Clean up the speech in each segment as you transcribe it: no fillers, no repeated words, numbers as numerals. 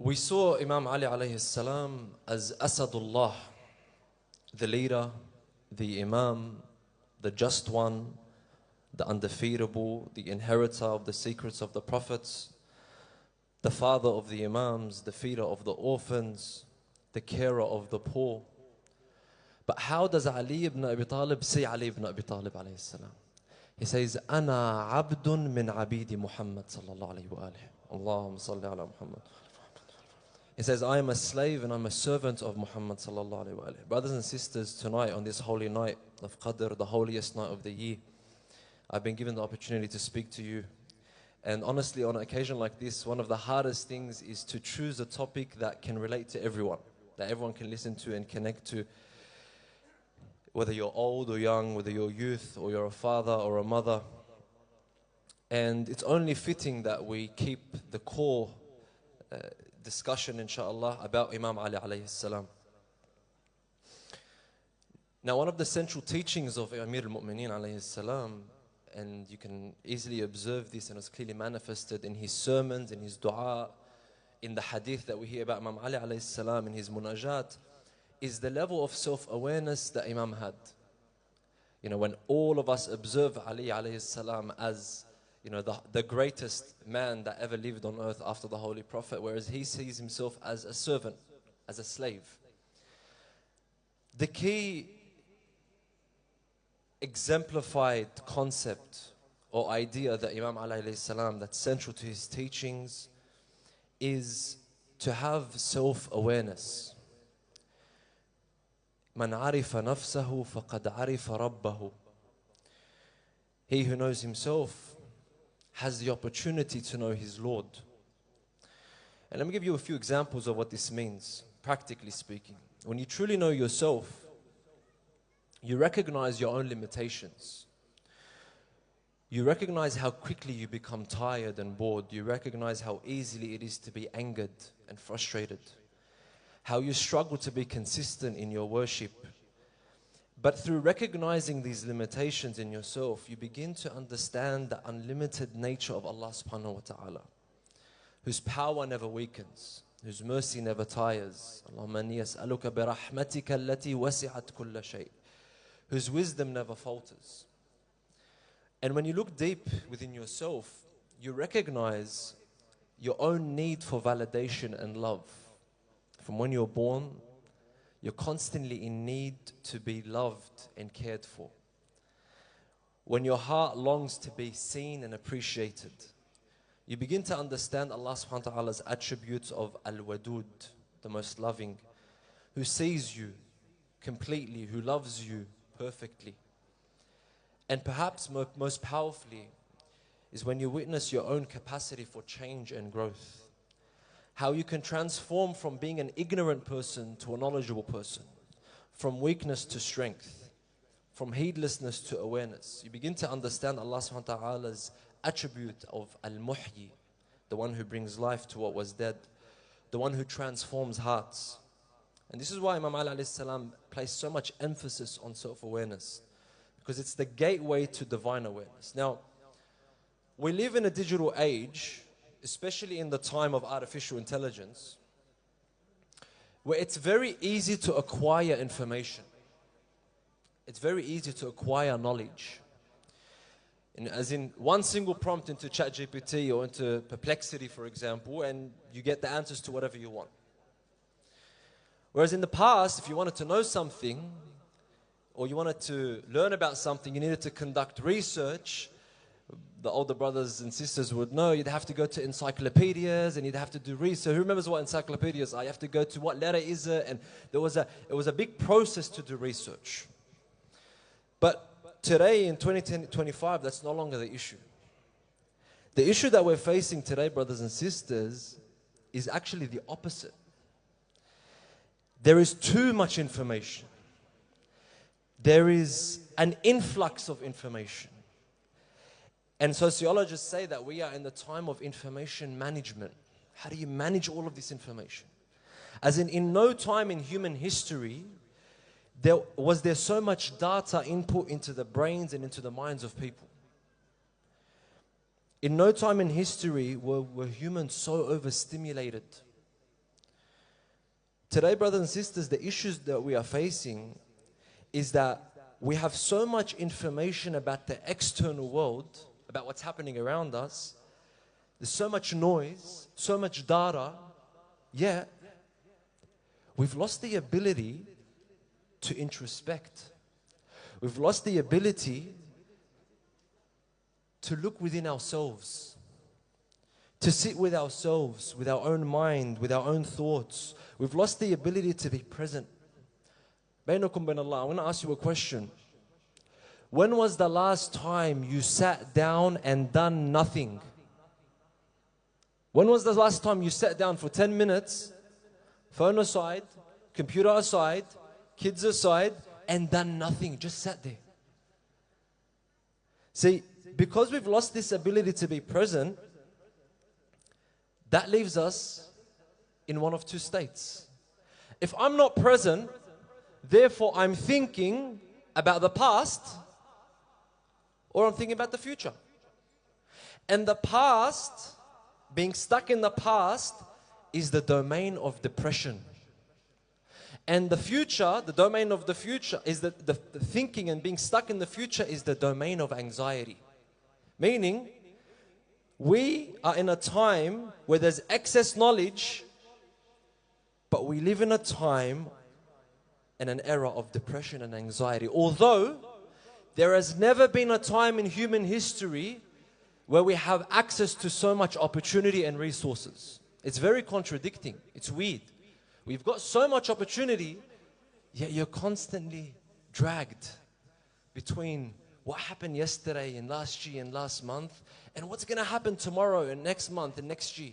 We saw Imam Ali alayhi salam as Asadullah, the leader, the Imam, the just one, the undefeatable, the inheritor of the secrets of the prophets, the father of the Imams, the feeder of the orphans, the carer of the poor. But how does Ali ibn Abi Talib say Ali ibn Abi Talib alayhi salam? He says, Ana abdun min abidi Muhammad sallallahu alayhi wa alihi. Allahumma salli ala Muhammad. He says, I am a slave and I'm a servant of Muhammad sallallahu alayhi wa alihi. Brothers and sisters, tonight on this holy night of Qadr, the holiest night of the year, I've been given the opportunity to speak to you. And honestly, on an occasion like this, one of the hardest things is to choose a topic that can relate to everyone, that everyone can listen to and connect to. Whether you're old or young, whether you're youth or you're a father or a mother. And it's only fitting that we keep the core discussion, inshallah, about Imam Ali alayhi salam. Now, one of the central teachings of Amir al-Mu'mineen alayhi salam, and you can easily observe this, and it's clearly manifested in his sermons, in his dua, in the hadith that we hear about Imam Ali alayhi salam, in his munajat, is the level of self-awareness that Imam had. You know, when all of us observe Ali alayhi salam as, you know, the greatest man that ever lived on earth after the Holy Prophet, whereas he sees himself as a servant, as a slave. The key exemplified concept or idea that Imam Ali alayhi salam, that's central to his teachings, is to have self-awareness. Man arifa nafsahu faqad arifa rabbahu. He who knows himself has the opportunity to know his Lord. And let me give you a few examples of what this means, practically speaking. When you truly know yourself, you recognize your own limitations. You recognize how quickly you become tired and bored. You recognize how easily it is to be angered and frustrated. How you struggle to be consistent in your worship. But through recognizing these limitations in yourself, you begin to understand the unlimited nature of Allah subhanahu wa ta'ala, whose power never weakens, whose mercy never tires. Allahumma inni as'aluka bi rahmatika allati wasi'at kulla shay', whose wisdom never falters. And when you look deep within yourself, you recognize your own need for validation and love. From when you're born, you're constantly in need to be loved and cared for. When your heart longs to be seen and appreciated, you begin to understand Allah subhanahu wa ta'ala's attributes of Al-Wadud, the most loving, who sees you completely, who loves you perfectly. And perhaps most powerfully is when you witness your own capacity for change and growth. How you can transform from being an ignorant person to a knowledgeable person, from weakness to strength, from heedlessness to awareness. You begin to understand Allah subhanahu wa ta'ala's attribute of Al-Muhyi, the one who brings life to what was dead, the one who transforms hearts. And this is why Imam Ali alayhi salam placed so much emphasis on self-awareness, because it's the gateway to divine awareness. Now, we live in a digital age, especially in the time of artificial intelligence, where it's very easy to acquire information. It's very easy to acquire knowledge. And as in one single prompt into ChatGPT or into Perplexity, for example, and you get the answers to whatever you want. Whereas in the past, if you wanted to know something, or you wanted to learn about something, you needed to conduct research. The older brothers and sisters would know you'd have to go to encyclopedias and you'd have to do research. Who remembers what encyclopedias are? You have to go to what letter is it? And it was a big process to do research. But today in 2025, that's no longer the issue. The issue that we're facing today, brothers and sisters, is actually the opposite. There is too much information. There is an influx of information. And sociologists say that we are in the time of information management. How do you manage all of this information? As in no time in human history was there so much data input into the brains and into the minds of people. In no time in history were humans so overstimulated Today, brothers and sisters, the issues that we are facing is that we have so much information about the external world, about what's happening around us. There's so much noise, so much data, yet we've lost the ability to introspect. We've lost the ability to look within ourselves, to sit with ourselves, with our own mind, with our own thoughts. We've lost the ability to be present. Bainakum bain Allah, I want to ask you a question. When was the last time you sat down and done nothing? When was the last time you sat down for 10 minutes, phone aside, computer aside, kids aside, and done nothing, just sat there? See, because we've lost this ability to be present, that leaves us in one of two states. If I'm not present, therefore I'm thinking about the past, or I'm thinking about the future. And the past, being stuck in the past, is the domain of depression. And the future, the domain of the future, is the thinking and being stuck in the future is the domain of anxiety. Meaning, we are in a time where there's excess knowledge, but we live in a time and an era of depression and anxiety. Although there has never been a time in human history where we have access to so much opportunity and resources. It's very contradicting. It's weird. We've got so much opportunity, yet you're constantly dragged between what happened yesterday and last year and last month and what's going to happen tomorrow and next month and next year.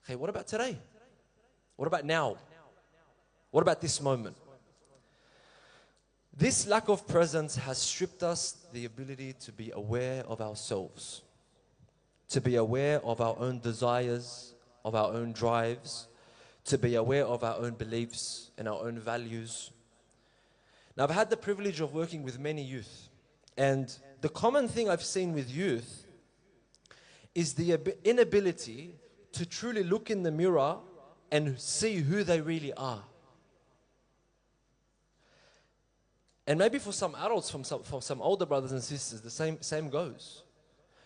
Okay, what about today? What about now? What about this moment? This lack of presence has stripped us the ability to be aware of ourselves, to be aware of our own desires, of our own drives, to be aware of our own beliefs and our own values. Now, I've had the privilege of working with many youth, and the common thing I've seen with youth is the inability to truly look in the mirror and see who they really are. And maybe for some adults, for some older brothers and sisters, the same goes.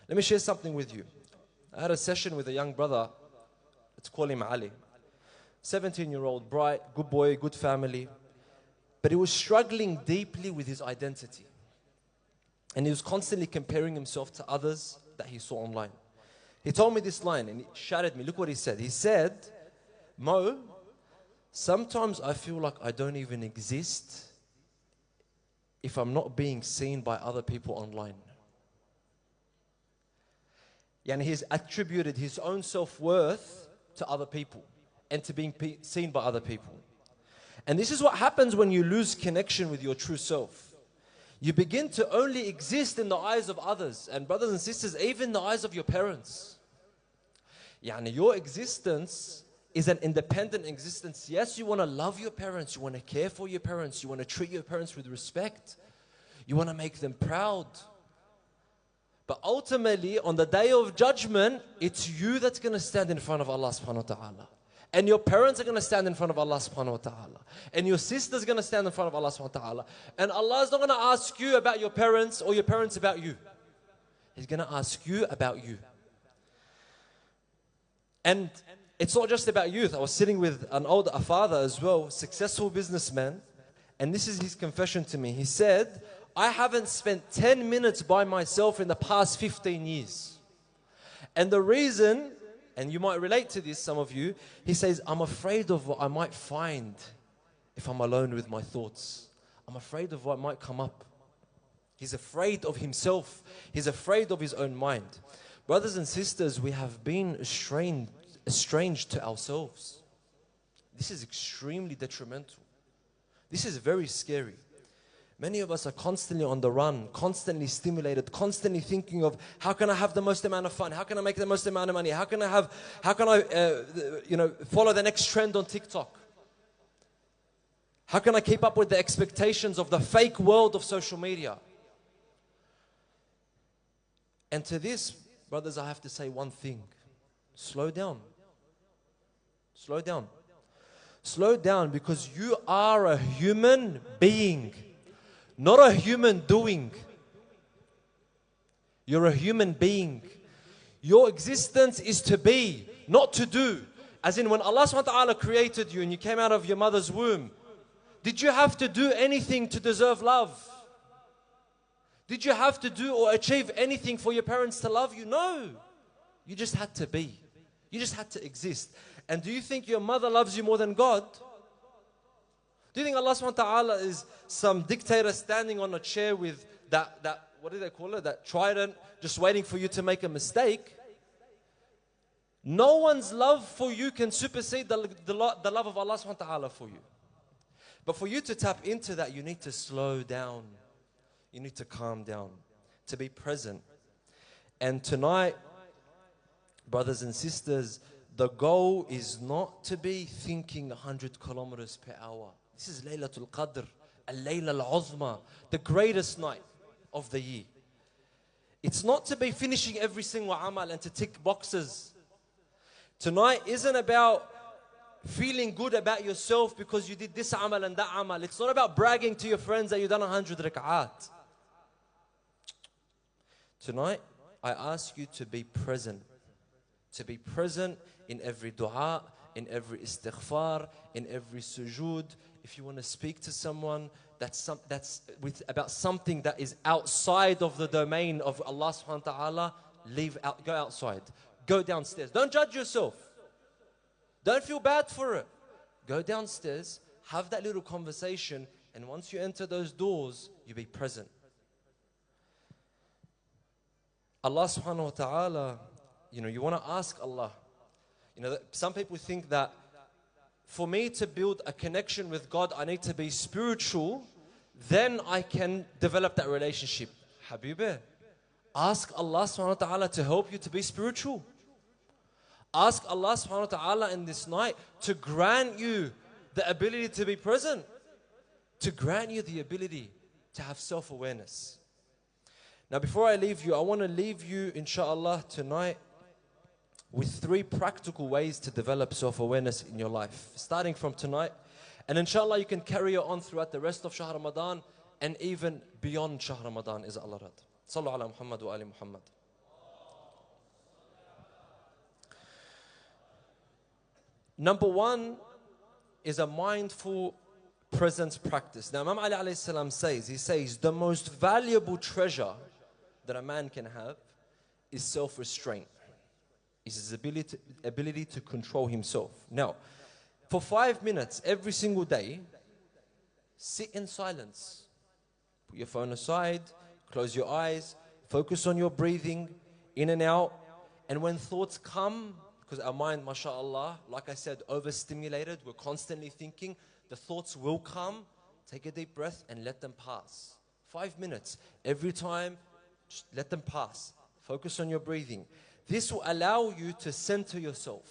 Let me share something with you. I had a session with a young brother. Let's call him Ali. 17-year-old, bright, good boy, good family. But he was struggling deeply with his identity. And he was constantly comparing himself to others that he saw online. He told me this line and it shattered me. Look what he said. He said, Mo, sometimes I feel like I don't even exist if I'm not being seen by other people online. And he's attributed his own self-worth to other people and to being seen by other people. And this is what happens when you lose connection with your true self. You begin to only exist in the eyes of others. And brothers and sisters, even the eyes of your parents. Your existence is an independent existence. Yes, you want to love your parents. You want to care for your parents. You want to treat your parents with respect. You want to make them proud. But ultimately, on the day of judgment, it's you that's going to stand in front of Allah subhanahu wa ta'ala. And your parents are going to stand in front of Allah subhanahu wa ta'ala. And your sister's going to stand in front of Allah subhanahu wa ta'ala. And Allah is not going to ask you about your parents or your parents about you. He's going to ask you about you. And it's not just about youth. I was sitting with a father as well, successful businessman. And this is his confession to me. He said, I haven't spent 10 minutes by myself in the past 15 years. And the reason, and you might relate to this, some of you, he says, I'm afraid of what I might find if I'm alone with my thoughts. I'm afraid of what might come up. He's afraid of himself. He's afraid of his own mind. Brothers and sisters, we have been estranged to ourselves. This is extremely detrimental. This is very scary. Many of us are constantly on the run, constantly stimulated, constantly thinking of how can I have the most amount of fun? How can I make the most amount of money? How can I follow the next trend on TikTok? How can I keep up with the expectations of the fake world of social media? And to this, brothers, I have to say one thing. Slow down. Slow down. Slow down, because you are a human being, not a human doing. You're a human being. Your existence is to be, not to do. As in, when Allah subhanahu wa ta'ala created you and you came out of your mother's womb, did you have to do anything to deserve love? Did you have to do or achieve anything for your parents to love you? No. You just had to be. You just had to exist. And do you think your mother loves you more than God? Do you think Allah subhanahu wa ta'ala is some dictator standing on a chair with that what do they call it? That trident, just waiting for you to make a mistake? No one's love for you can supersede the love of Allah subhanahu wa ta'ala for you. But for you to tap into that, you need to slow down. You need to calm down, to be present. And tonight, brothers and sisters, the goal is not to be thinking 100 kilometers per hour. This is Laylatul Qadr, Al-Layla Al-Uzma, the greatest night of the year. It's not to be finishing every single amal and to tick boxes. Tonight isn't about feeling good about yourself because you did this amal and that amal. It's not about bragging to your friends that you've done 100 rak'at. Tonight, I ask you to be present. To be present in every dua, in every istighfar, in every sujood. If you want to speak to someone about something that is outside of the domain of Allah subhanahu wa ta'ala, go outside. Go downstairs. Don't judge yourself. Don't feel bad for it. Go downstairs, have that little conversation, and once you enter those doors, you be present. Allah subhanahu wa ta'ala, you want to ask Allah. Some people think that for me to build a connection with God, I need to be spiritual, then I can develop that relationship. Habibi, ask Allah subhanahu wa ta'ala to help you to be spiritual. Ask Allah subhanahu wa ta'ala in this night to grant you the ability to be present, to grant you the ability to have self-awareness. Now, before I leave you, I want to leave you, inshallah, tonight with 3 practical ways to develop self-awareness in your life, starting from tonight. And inshallah, you can carry it on throughout the rest of Shahr Ramadan and even beyond Shahr Ramadan, is Allah rad. Sallu ala Muhammad wa ali Muhammad. Number 1 is a mindful presence practice. Now, Imam Ali alayhi salam says, the most valuable treasure that a man can have is self-restraint. Is his ability to control himself. Now, for 5 minutes every single day, sit in silence. Put your phone aside, close your eyes, focus on your breathing, in and out. And when thoughts come, because our mind, mashallah, like I said, overstimulated, we're constantly thinking, the thoughts will come. Take a deep breath and let them pass. 5 minutes. Every time, just let them pass. Focus on your breathing. This will allow you to center yourself.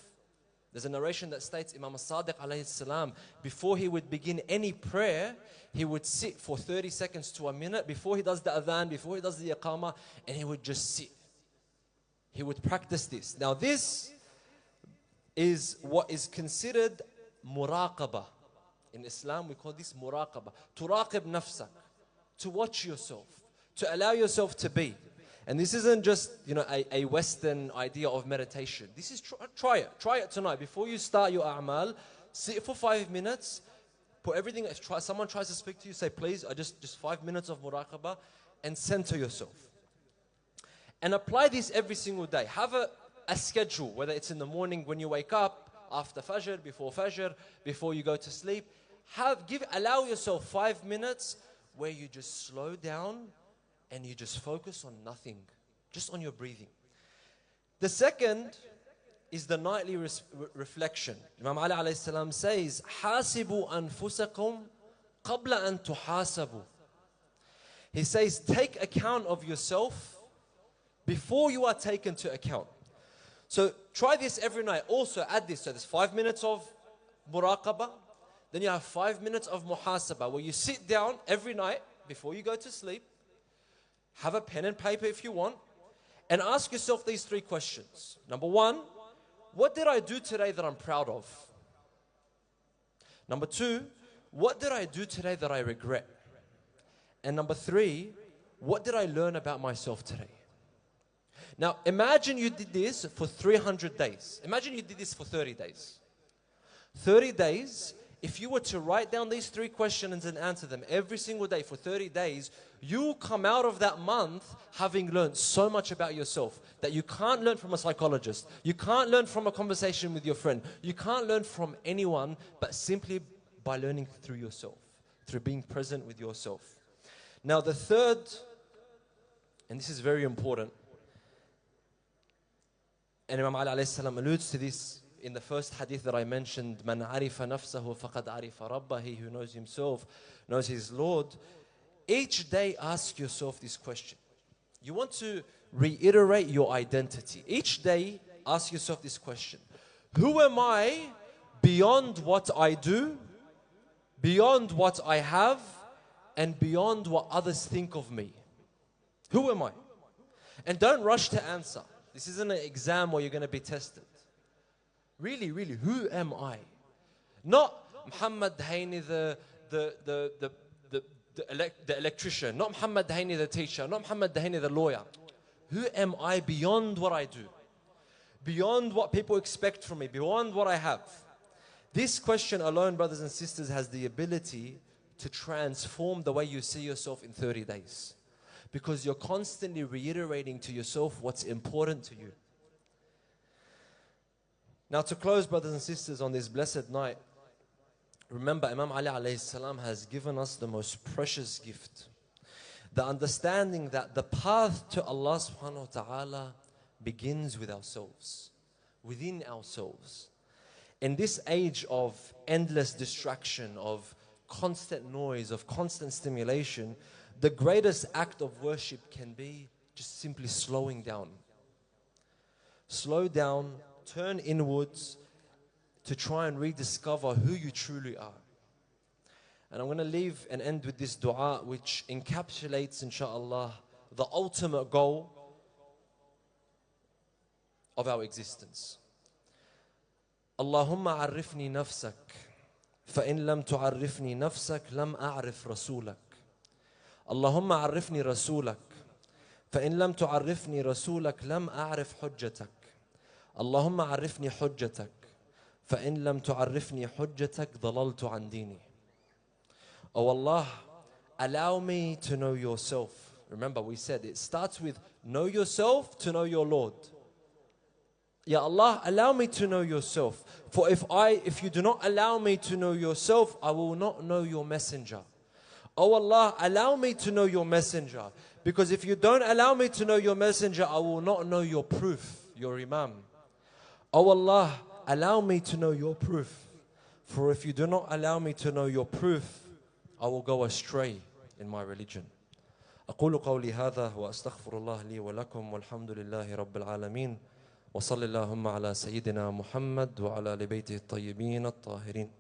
There's a narration that states Imam As-Sadiq alayhi salam, before he would begin any prayer, he would sit for 30 seconds to a minute before he does the adhan, before he does the iqamah, and he would just sit. He would practice this. Now this is what is considered muraqabah. In Islam we call this muraqabah. Turaqib nafsak. To watch yourself. To allow yourself to be. And this isn't just, a Western idea of meditation. This is, try it. Try it tonight. Before you start your a'mal, sit for 5 minutes. Put everything, someone tries to speak to you, say, please, just 5 minutes of muraqabah, and center yourself. And apply this every single day. Have a schedule, whether it's in the morning when you wake up, after Fajr, before you go to sleep. Allow yourself 5 minutes where you just slow down, and you just focus on nothing, just on your breathing. The second is the nightly reflection. Imam Ali alayhi salam says, "Hasibu anfusakum qabla an tuhasabu." He says, take account of yourself before you are taken to account. So try this every night. Also add this. So there's 5 minutes of muraqabah. Then you have 5 minutes of muhasabah, where you sit down every night before you go to sleep. Have a pen and paper if you want, and ask yourself these 3 questions. Number 1, what did I do today that I'm proud of? Number 2, what did I do today that I regret? And number 3, what did I learn about myself today? Now, imagine you did this for 300 days. Imagine you did this for 30 days. 30 days, if you were to write down these 3 questions and answer them every single day for 30 days, you'll come out of that month having learned so much about yourself that you can't learn from a psychologist. You can't learn from a conversation with your friend. You can't learn from anyone, but simply by learning through yourself, through being present with yourself. Now, the third, and this is very important, and Imam Ali alayhi salam alludes to this in the first hadith that I mentioned, Man arifa nafsahu faqad arifa rabbah, he who knows himself knows his Lord. Each day ask yourself this question. You want to reiterate your identity. Each day ask yourself this question. Who am I beyond what I do, beyond what I have, and beyond what others think of me? Who am I? And don't rush to answer. This isn't an exam where you're going to be tested. Really, who am I? Not Muhammad Haini the electrician, not Muhammad Haini the teacher, not Muhammad Haini the lawyer. Who am I beyond what I do? Beyond what people expect from me, beyond what I have? This question alone, brothers and sisters, has the ability to transform the way you see yourself in 30 days. Because you're constantly reiterating to yourself what's important to you. Now, to close, brothers and sisters, on this blessed night, remember Imam Ali alayhi salam has given us the most precious gift. The understanding that the path to Allah subhanahu wa ta'ala begins with ourselves, within ourselves. In this age of endless distraction, of constant noise, of constant stimulation, the greatest act of worship can be just simply slowing down. Slow down, turn inwards to try and rediscover who you truly are. And I'm going to leave and end with this dua, which encapsulates, inshallah, the ultimate goal of our existence. Allahumma arifni nafsak, fa in lam tu'arifni nafsak, lam a'rif rasulak. اللهم عرفني رسولك فإن لم تعرفني رسولك لم أعرف حجتك اللهم عرفني حجتك فإن لم تعرفني حجتك ضللت عن ديني. Oh Allah, allow me to know yourself. Remember, we said it starts with know yourself to know your Lord. Ya Allah, allow me to know yourself. For if you do not allow me to know yourself, I will not know your messenger. Oh Allah, allow me to know your messenger. Because if you don't allow me to know your messenger, I will not know your proof, your imam. Oh Allah, allow me to know your proof. For if you do not allow me to know your proof, I will go astray in my religion. أقول قولي هذا وأستغفر الله لي ولكم والحمد لله رب العالمين وصلى اللهم على سيدنا محمد وعلى آل بيته الطيبين الطاهرين.